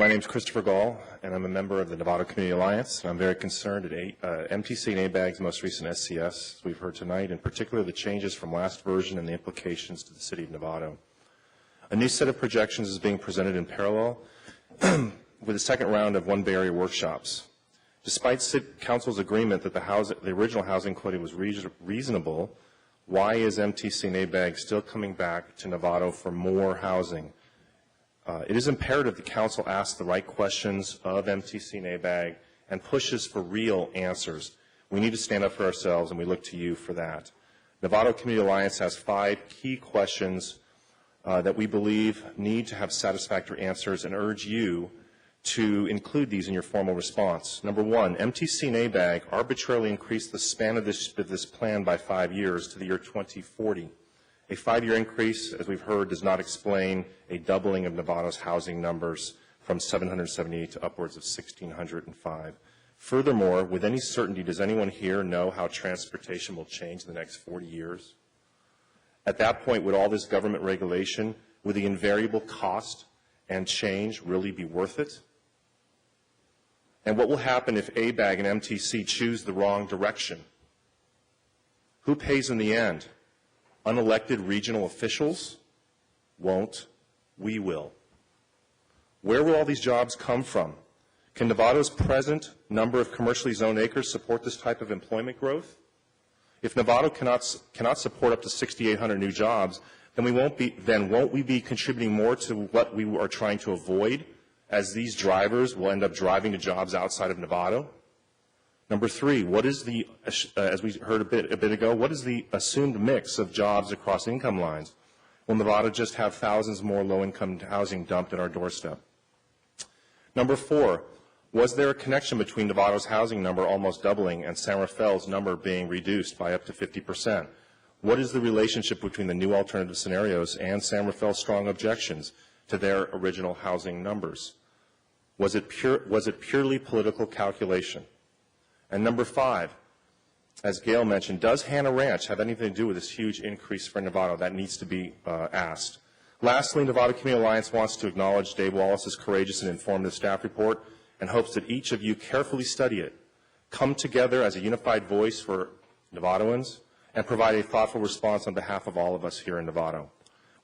My name is Christopher Gall, and I'm a member of the Novato Community Alliance. And I'm very concerned at MTC and ABAG's most recent SCS, as we've heard tonight, in particular the changes from last version and the implications to the city of Novato. A new set of projections is being presented in parallel with a second round of One Bay Area workshops. Despite City Council's agreement that the original housing quota was reasonable, why is MTC and ABAG still coming back to Novato for more housing? It is imperative the Council asks the right questions of MTC and ABAG and pushes for real answers. We need to stand up for ourselves, and we look to you for that. Novato Community Alliance has 5 key questions that we believe need to have satisfactory answers, and urge you to include these in your formal response. Number 1, MTC and ABAG arbitrarily increased the span of this plan by 5 years to the year 2040. A 5-year increase, as we've heard, does not explain a doubling of Novato's housing numbers from 778 to upwards of 1,605. Furthermore, with any certainty, does anyone here know how transportation will change in the next 40 years? At that point, would all this government regulation, would the invariable cost and change really be worth it? And what will happen if ABAG and MTC choose the wrong direction? Who pays in the end? Unelected regional officials? Won't. We will. Where will all these jobs come from? Can Novato's present number of commercially zoned acres support this type of employment growth? If Novato cannot support up to 6,800 new jobs, then won't we be contributing more to what we are trying to avoid, as these drivers will end up driving to jobs outside of Novato? Number 3, what is the, as we heard a bit ago, what is the assumed mix of jobs across income lines? Will Novato just have thousands more low-income housing dumped at our doorstep? Number 4, was there a connection between Novato's housing number almost doubling and San Rafael's number being reduced by up to 50%? What is the relationship between the new alternative scenarios and San Rafael's strong objections to their original housing numbers? Was it purely political calculation? And number 5, as Gail mentioned, does Hannah Ranch have anything to do with this huge increase for Novato? That needs to be asked. Lastly, Novato Community Alliance wants to acknowledge Dave Wallace's courageous and informative staff report and hopes that each of you carefully study it, come together as a unified voice for Novatoans, and provide a thoughtful response on behalf of all of us here in Novato.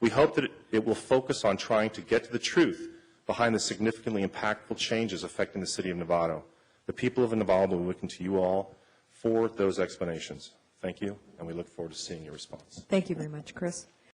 We hope that it will focus on trying to get to the truth behind the significantly impactful changes affecting the city of Novato. The people of Novato will be looking to you all for those explanations. Thank you, and we look forward to seeing your response. Thank you very much, Chris.